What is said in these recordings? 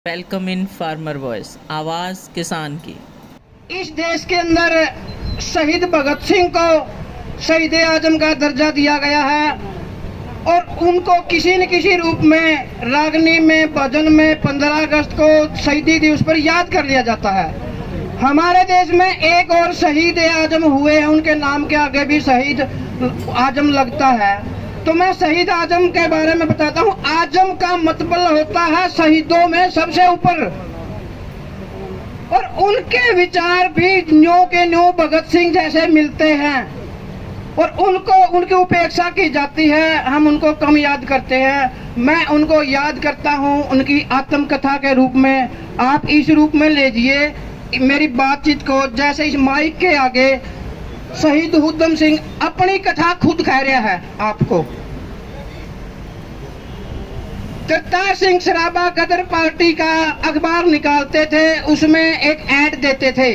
Welcome in farmer voice, आवाज़ किसान की। इस देश के अंदर शहीद भगत सिंह को शहीद आजम का दर्जा दिया गया है और उनको किसी न किसी रूप में रागनी में भजन में 15 अगस्त को शहीदी दिवस पर याद कर लिया जाता है। हमारे देश में एक और शहीद आजम हुए हैं, उनके नाम के आगे भी शहीद आजम लगता है। तो मैं शहीद आजम के बारे में बताता हूँ। आजम का मतलब होता है शहीदों में सबसे ऊपर, और उनके विचार भी न्यू के न्यू भगत सिंह जैसे मिलते हैं और उनकी उपेक्षा की जाती है। हम उनको कम याद करते हैं। मैं उनको याद करता हूँ उनकी आत्मकथा के रूप में। आप इस रूप में लीजिए मेरी बातचीत को, जैसे इस माइक के आगे शहीद उधम सिंह अपनी कथा खुद कह रहा है आपको। करतार सिंह सराबा गदर पार्टी का अखबार निकालते थे, उसमें एक ऐड देते थे,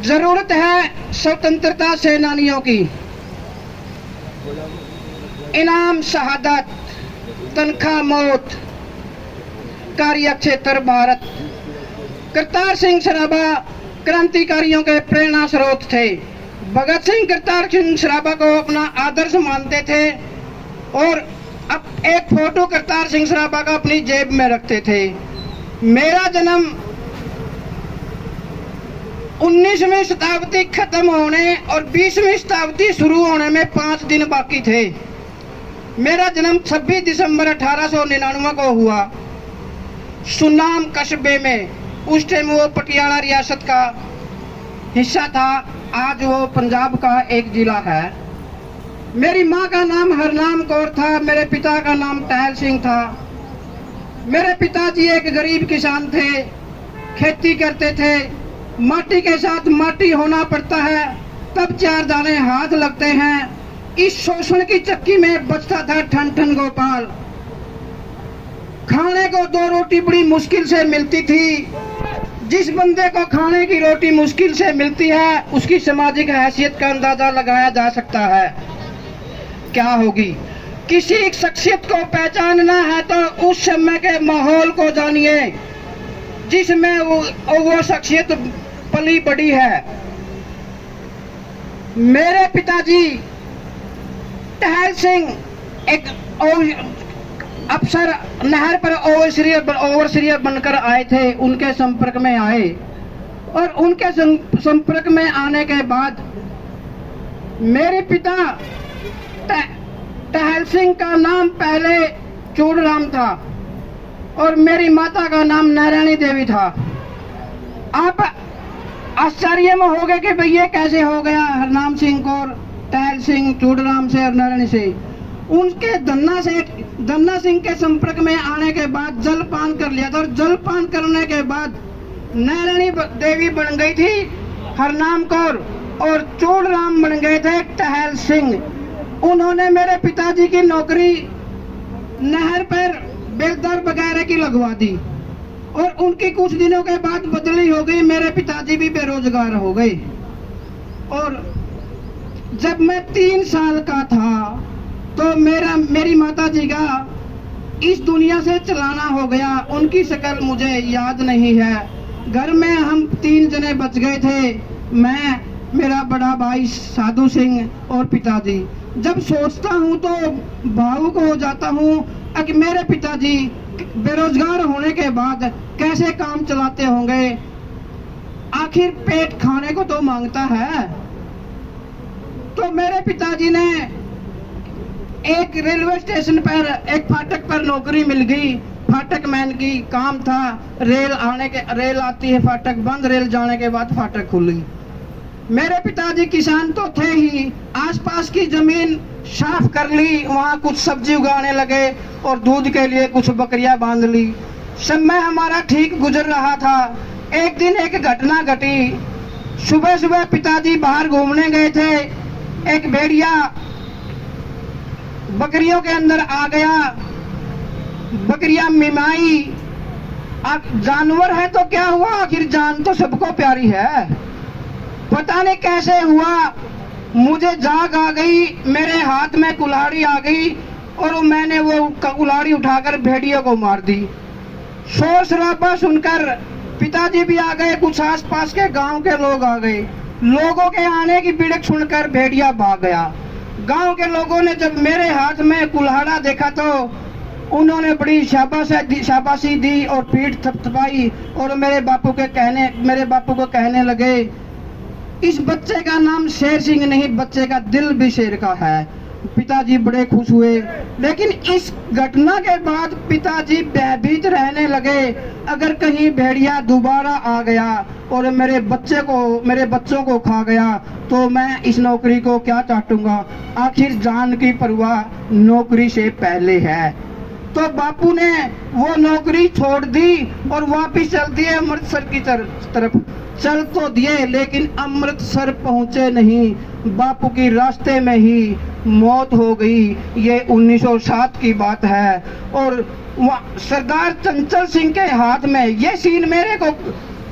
जरूरत है स्वतंत्रता सेनानियों की, इनाम शहादत, तनख्वाह मौत, कार्य क्षेत्र भारत। करतार सिंह सराबा क्रांतिकारियों के प्रेरणा स्रोत थे। भगत सिंह करतार सिंह सराबा को अपना आदर्श मानते थे और अब एक फोटो करतार सिंह सराबा का अपनी जेब में रखते थे। मेरा जन्म 19वीं शताब्दी खत्म होने और 20वीं शताब्दी शुरू होने में 5 दिन बाकी थे। मेरा जन्म 26 दिसंबर 1899 को हुआ सुनाम कस्बे में। उस टाइम वो पटियाला रियासत का हिस्सा था, आज वो पंजाब का एक जिला है। मेरी माँ का नाम हरनाम कौर था, मेरे पिता का नाम टहल सिंह था। मेरे पिताजी एक गरीब किसान थे, खेती करते थे। माटी के साथ माटी होना पड़ता है, तब 4 दाने हाथ लगते हैं। इस शोषण की चक्की में बचता था ठन ठन गोपाल। खाने को 2 रोटी बड़ी मुश्किल से मिलती थी। जिस बंदे को खाने की रोटी मुश्किल से मिलती है, उसकी सामाजिक हैसियत का अंदाजा लगाया जा सकता है क्या होगी। किसी एक शख्सियत को पहचानना है तो उस समय के माहौल को जानिए जिसमें वो शख्सियत पली बड़ी है। मेरे पिताजी टहल सिंह एक अफसर नहर पर ओवरसीयर बनकर आए थे, उनके संपर्क में आए और उनके संपर्क में आने के बाद मेरे पिता टहल सिंह का नाम पहले चूड़राम था और मेरी माता का नाम नारायणी देवी था। आप आश्चर्य में हो गए कि भैया कैसे हो गया हरनाम सिंह को टहल सिंह चूड़राम से और नारायणी से। उनके धन्ना सिंह के संपर्क में आने के बाद जलपान कर लिया था और जलपान करने के बाद नारायणी देवी बन गई थी हरनाम कौर और चूड़राम बन गए थे टहल सिंह। उन्होंने मेरे पिताजी की नौकरी नहर पर बेलदार वगैरह की लगवा दी और उनकी कुछ दिनों के बाद बदली हो गई। मेरे पिताजी भी बेरोजगार हो गए और जब मैं 3 साल का था तो मेरी माताजी का इस दुनिया से चलाना हो गया। उनकी शक्ल मुझे याद नहीं है। घर में हम 3 जने बच गए थे, मैं, मेरा बड़ा भाई साधु सिंह और पिताजी। जब सोचता हूँ तो भावुक हो जाता हूँ कि मेरे पिताजी बेरोजगार होने के बाद कैसे काम चलाते होंगे। आखिर पेट खाने को तो मांगता है। तो मेरे पिताजी ने एक रेलवे स्टेशन पर एक फाटक पर नौकरी मिल गई, फाटक मैन की काम था। रेल आती है, फाटक बंद, रेल जाने के बाद फाटक खुली। मेरे पिताजी किसान तो थे ही, आसपास की जमीन साफ कर ली, वहाँ कुछ सब्जी उगाने लगे और दूध के लिए कुछ बकरियां बांध ली। समय हमारा ठीक गुजर रहा था। एक दिन एक घटना घटी। सुबह सुबह पिताजी बाहर घूमने गए थे, एक भेड़िया बकरियों के अंदर आ गया। बकरियां मिमाई। जानवर है तो क्या हुआ, आखिर जान तो सबको प्यारी है। पता नहीं कैसे हुआ, मुझे जाग आ गई, मेरे हाथ में कुल्हाड़ी आ गई और मैंने वो कुल्हाड़ी उठाकर भेड़ियों को मार दी। शोर शराबा सुनकर पिताजी भी आ गए, कुछ आसपास के गांव के लोग आ गए। लोगों के आने की बिड़क सुनकर भेड़िया भाग गया। गांव के लोगों ने जब मेरे हाथ में कुल्हाड़ा देखा तो उन्होंने बड़ी शाबाशी दी और पीठ थपथपाई और मेरे बापू को कहने लगे, इस बच्चे का नाम शेर सिंह नहीं, बच्चे का दिल भी शेर का है। पिताजी बड़े खुश हुए, लेकिन इस घटना के बाद पिताजी भयभीत रहने लगे। अगर कहीं भेड़िया दोबारा आ गया और मेरे बच्चों को खा गया तो मैं इस नौकरी को क्या चाटूंगा, आखिर जान की परवाह नौकरी से पहले है। तो बापू ने वो नौकरी छोड़ दी और वापिस चल दिए अमृतसर की तरफ। चल तो दिए लेकिन अमृतसर पहुंचे नहीं, बापू की रास्ते में ही मौत हो गई। ये 1907 की बात है। और सरदार चंचल सिंह के हाथ में ये सीन मेरे को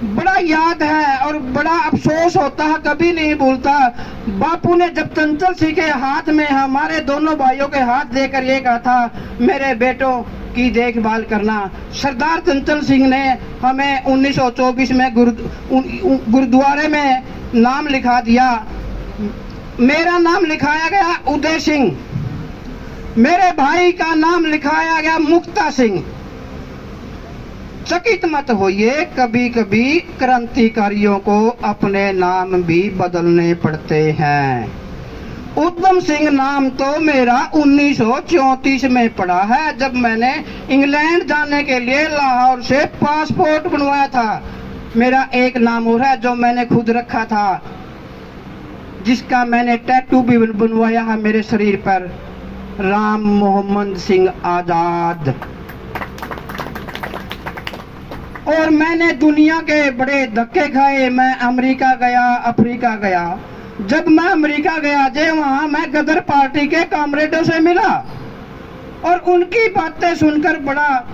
बड़ा याद है और बड़ा अफसोस होता है, कभी नहीं भूलता। बापू ने जब चंचल सिंह के हाथ में हमारे दोनों भाइयों के हाथ देकर ये कहा था, मेरे बेटों की देखभाल करना। सरदार चंचल सिंह ने हमें 1924 में गुरुद्वारे में नाम लिखा दिया। मेरा नाम लिखाया गया उदय सिंह, मेरे भाई का नाम लिखाया गया मुक्ता सिंह। चकित मत होइए, कभी कभी क्रांतिकारियों को अपने नाम भी बदलने पड़ते हैं। उधम सिंह नाम तो मेरा 1934 में पड़ा है, जब मैंने इंग्लैंड जाने के लिए लाहौर से पासपोर्ट बनवाया था। मेरा एक नाम और है जो मैंने खुद रखा था, जिसका मैंने टैटू भी बनवाया है मेरे शरीर पर, राम मोहम्मद सिंह आजाद। और मैंने दुनिया के बड़े धक्के खाए। मैं अमेरिका गया, अफ्रीका गया। जब मैं अमेरिका गया वहां मैं गदर पार्टी के कॉमरेडों से मिला और उनकी बातें सुनकर बड़ा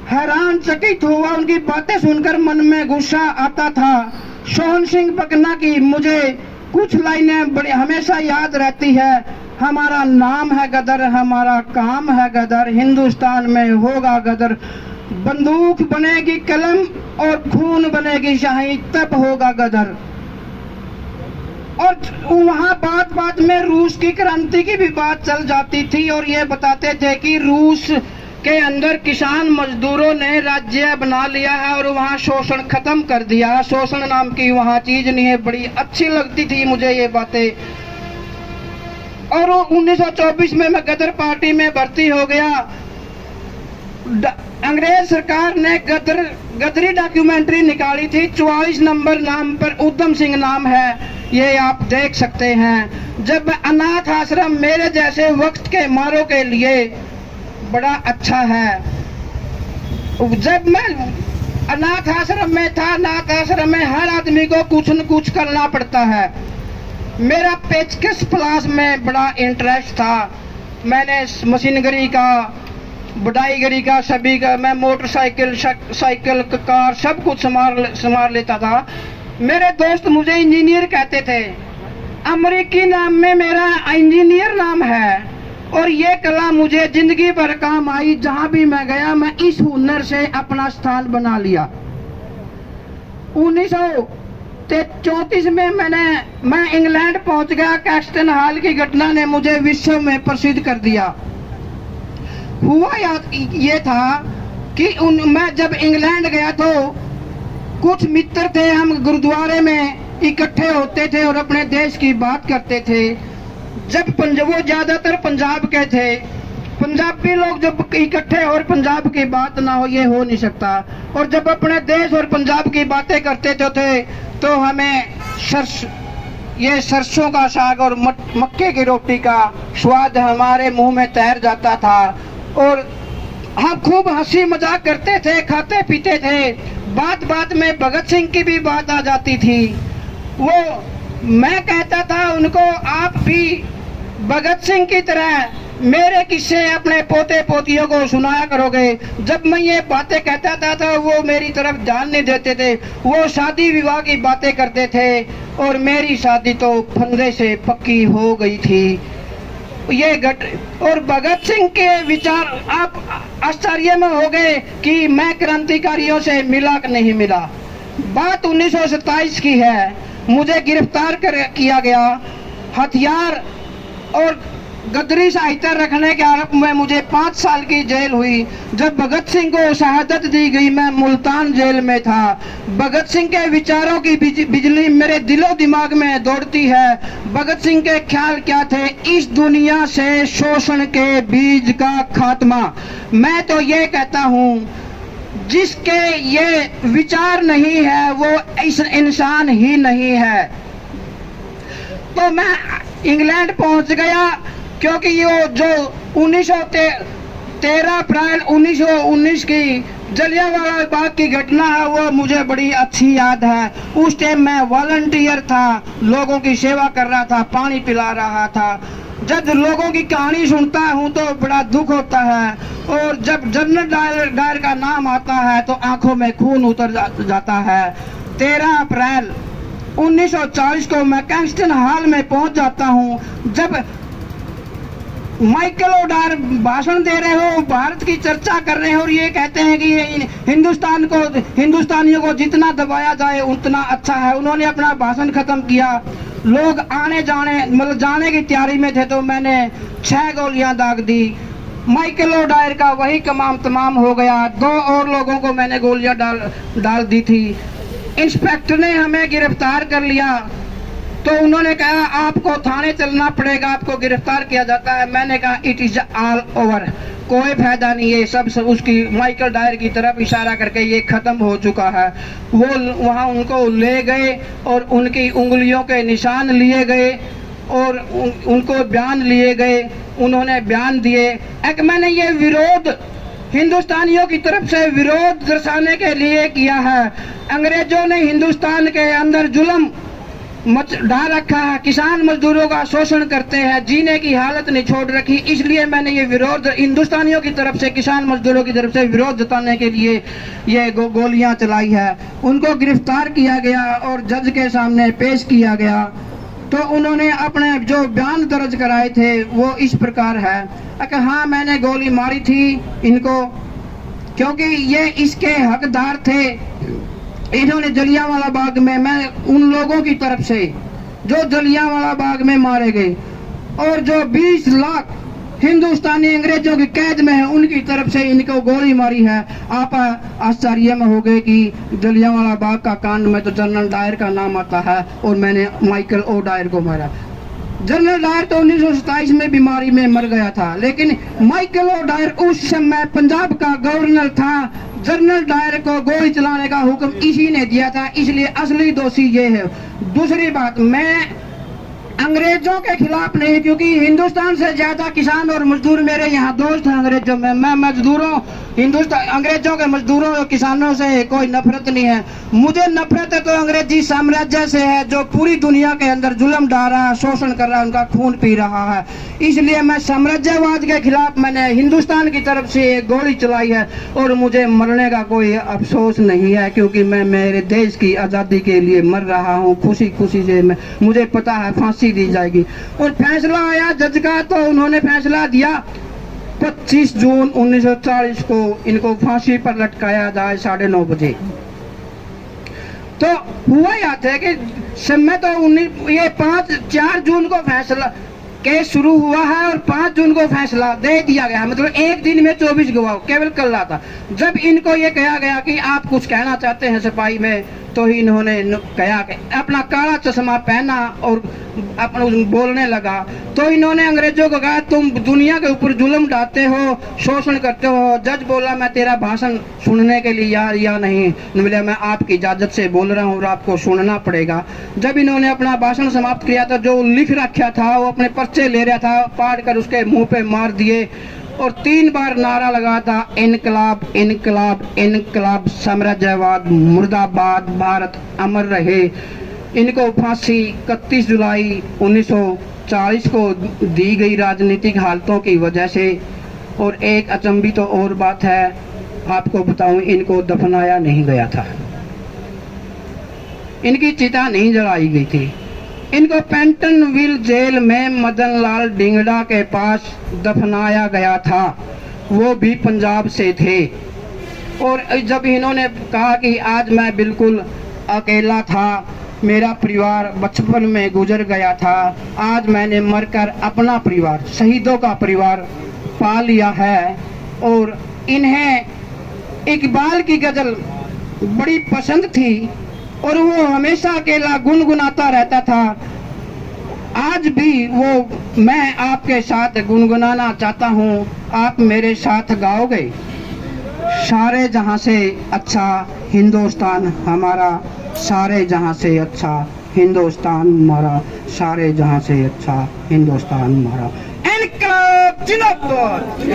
हैरान चकित हुआ। उनकी बातें सुनकर मन में गुस्सा आता था। सोहन सिंह पकना की मुझे कुछ लाइनें बड़ी हमेशा याद रहती है। हमारा नाम है गदर, हमारा काम है गदर, हिंदुस्तान में होगा गदर। बंदूक बनेगी कलम और खून बनेगी शाही, तब होगा गदर। और वहाँ बात बात में रूस की क्रांति की भी बात चल जाती थी और ये बताते थे कि रूस के अंदर किसान मजदूरों ने राज्य बना लिया है और वहाँ शोषण खत्म कर दिया। शोषण नाम की वहाँ चीज नहीं है। बड़ी अच्छी लगती थी मुझे ये बातें। और 1924 में मैं गदर पार्टी में भर्ती हो गया। अंग्रेज सरकार ने गदरी डॉक्यूमेंट्री निकाली थी। 44 नंबर नाम पर उधम सिंह नाम है, ये आप देख सकते हैं। जब अनाथ आश्रम मेरे जैसे वक्त के मारों के लिए बड़ा अच्छा है। जब मैं अनाथ आश्रम में था, अनाथ आश्रम में हर आदमी को कुछ न कुछ करना पड़ता है। मेरा पेचकस प्लास में बड़ा इंटरेस्ट था। मैंने मशीनगरी का, बुडाईगरी का, सभी का, मैं मोटरसाइकिल साइकिल कार सब कुछ संभाल लेता था। मेरे दोस्त मुझे इंजीनियर कहते थे। अमेरिकी नाम में मेरा इंजीनियर नाम है और ये कला मुझे जिंदगी भर काम आई। जहां भी मैं गया मैं इस हुनर से अपना स्थान बना लिया। 1934 में मैं इंग्लैंड पहुंच गया। कैस्टन हॉल की घटना ने मुझे विश्व में प्रसिद्ध कर दिया। हुआ ये था कि मैं जब इंग्लैंड गया तो कुछ मित्र थे, हम गुरुद्वारे में इकट्ठे होते थे और अपने देश की बात करते थे। जब वो ज्यादातर पंजाब के थे। पंजाबी लोग जब इकट्ठे और पंजाब की बात ना हो, ये हो नहीं सकता। और जब अपने देश और पंजाब की बातें करते थे तो हमें ये सरसों का साग और मक्के की रोटी का स्वाद हमारे मुंह में तैर जाता था और हम खूब हंसी मजाक करते थे, खाते पीते थे। बात बात में भगत सिंह की भी बात आ जाती थी। मैं कहता था उनको, आप भी भगत सिंह की तरह मेरे किस्से अपने पोते पोतियों को सुनाया करोगे। जब मैं ये बातें कहता था तो वो मेरी तरफ ध्यान नहीं देते थे। वो शादी विवाह की बातें करते थे और मेरी शादी तो फंदे से पक्की हो गई थी। ये घट और भगत सिंह के विचार, आप आश्चर्य में हो गए कि मैं क्रांतिकारियों से मिला कि नहीं मिला। बात 1927 की है, मुझे गिरफ्तार किया गया। हथियार और गदरी साहित्य रखने के आरोप में मुझे 5 साल की जेल हुई। जब भगत सिंह को शहादत दी गई, मैं मुल्तान जेल में था। भगत सिंह के विचारों की बिजली मेरे दिलो दिमाग में दौड़ती है। भगत सिंह के ख्याल क्या थे? इस दुनिया से शोषण के बीज का खात्मा। मैं तो ये कहता हूँ, जिसके ये विचार नहीं है वो इस इंसान ही नहीं है। तो मैं इंग्लैंड पहुंच गया, क्योंकि ये जो 13 अप्रैल 1919 की जलियांवाला बाग की घटना है वो मुझे बड़ी अच्छी याद है। उस टाइम मैं वॉलंटियर था, लोगों की सेवा कर रहा था, पानी पिला रहा था। जब लोगों की कहानी सुनता हूँ तो बड़ा दुख होता है, और जब जनरल डायर का नाम आता है तो आंखों में खून उतर जाता है। 13 अप्रैल 1940 को मैं कैंस्टन हॉल में पहुंच जाता हूं। जब माइकल ओडायर भाषण दे रहे हो, भारत की चर्चा कर रहे हो और ये कहते हैं कि हिंदुस्तानियों को जितना दबाया जाए उतना अच्छा है। उन्होंने अपना भाषण खत्म किया, लोग आने जाने मतलब जाने की तैयारी में थे, तो मैंने 6 गोलियां दाग दी। माइकल ओडायर का वही तमाम हो गया। 2 और लोगों को मैंने गोलियां डाल दी थी। इंस्पेक्टर ने हमें गिरफ्तार कर लिया, तो उन्होंने कहा आपको थाने चलना पड़ेगा, आपको गिरफ्तार किया जाता है। मैंने कहा इट इज ऑल ओवर, कोई फायदा नहीं है, सब उसकी माइकल डायर की तरफ इशारा करके ये खत्म हो चुका है। वो वहाँ उनको ले गए और उनकी उंगलियों के निशान लिए गए और उनको बयान लिए गए। उन्होंने बयान दिए। एक मैंने ये विरोध हिंदुस्तानियों की तरफ से विरोध दर्शाने के लिए किया है। अंग्रेजों ने हिंदुस्तान के अंदर जुल्म डाल रखा है, किसान मजदूरों का शोषण करते हैं, जीने की हालत नहीं छोड़ रखी। इसलिए मैंने ये विरोध हिंदुस्तानियों की तरफ से, किसान मजदूरों की तरफ से विरोध जताने के लिए ये गोलियां चलाई है। उनको गिरफ्तार किया गया और जज के सामने पेश किया गया। तो उन्होंने अपने जो बयान दर्ज कराए थे वो इस प्रकार है कि हाँ मैंने गोली मारी थी इनको, क्योंकि ये इसके हकदार थे। इन्होंने जलियांवाला बाग में, मैं उन लोगों की तरफ से जो जलियांवाला बाग में मारे गए और जो 20 लाख हिंदुस्तानी अंग्रेजों की कैद में है, उनकी तरफ से इनको गोली मारी है। आप आश्चर्य में हो गए कि जलियांवाला बाग का कांड में तो जनरल डायर का नाम आता है और मैंने माइकल ओ डायर को मारा। जनरल डायर तो 1927 में बीमारी में मर गया था, लेकिन माइकल ओ डायर उस समय पंजाब का गवर्नर था। जनरल डायर को गोली चलाने का हुक्म इसी ने दिया था, इसलिए असली दोषी ये है। दूसरी बात, मैं अंग्रेजों के खिलाफ नहीं, क्योंकि हिंदुस्तान से ज्यादा किसान और मजदूर मेरे यहाँ दोस्त हैं अंग्रेजों में। मैं मजदूरों, हिंदुस्तान अंग्रेजों के मजदूरों और किसानों से कोई नफरत नहीं है। मुझे नफरत है तो अंग्रेजी साम्राज्य से है, जो पूरी दुनिया के अंदर जुल्म डाल रहा है, शोषण कर रहा है, उनका खून पी रहा है। इसलिए मैं साम्राज्यवाद के खिलाफ मैंने हिंदुस्तान की तरफ से एक गोली चलाई है और मुझे मरने का कोई अफसोस नहीं है, क्योंकि मैं मेरे देश की आज़ादी के लिए मर रहा हूँ खुशी खुशी से। मुझे पता है फांसी दी जाएगी। और फैसला आया जज का, तो उन्होंने फैसला दिया 25 जून 1940 को इनको फांसी पर लटकाया जाए 9:30 बजे। तो हुआ या था कि समय तो ये 4 जून को फैसला केस शुरू हुआ है और 5 जून को फैसला दे दिया गया, मतलब एक दिन में 24 गवाह केवल कल रहा था। जब इनको ये कहा गया कि आप कुछ कहना चाहते हैं सिपाही में, तो ही इन्होंने कहा कि अपना काला चश्मा पहना और अपना बोलने लगा। तो इन्होंने अंग्रेजों को कहा तुम दुनिया के ऊपर जुल्म डालते हो, शोषण करते हो। जज बोला मैं तेरा भाषण सुनने के लिए या नहीं। बोले मैं आपकी इजाजत से बोल रहा हूँ और आपको सुनना पड़ेगा। जब इन्होंने अपना भाषण समाप्त किया था, जो लिख रखा था वो अपने पर्चे ले रहा था, पाड़ कर उसके मुंह पे मार दिए और 3 बार नारा लगा था, इनकलाब इनकलाब इनकलाब, साम्राज्यवाद मुर्दाबाद, भारत अमर रहे। इनको फांसी 31 जुलाई 1940 को दी गई राजनीतिक हालतों की वजह से। और एक अचंभित तो और बात है, आपको बताऊं, इनको दफनाया नहीं गया था, इनकी चिता नहीं जलाई गई थी। इनको पेंटनविल जेल में मदन लाल ढींगड़ा के पास दफनाया गया था, वो भी पंजाब से थे। और जब इन्होंने कहा कि आज मैं बिल्कुल अकेला था, मेरा परिवार बचपन में गुजर गया था, आज मैंने मरकर अपना परिवार, शहीदों का परिवार पा लिया है। और इन्हें इकबाल की गजल बड़ी पसंद थी और वो हमेशा अकेला गुनगुनाता रहता था। आज भी वो मैं आपके साथ गुनगुनाना चाहता हूँ, आप मेरे साथ गाओगे? सारे जहां से अच्छा हिंदुस्तान हमारा, सारे जहां से अच्छा हिंदुस्तान हमारा, सारे जहां से अच्छा हिंदुस्तान हमारा। इनकलाब जिंदाबाद।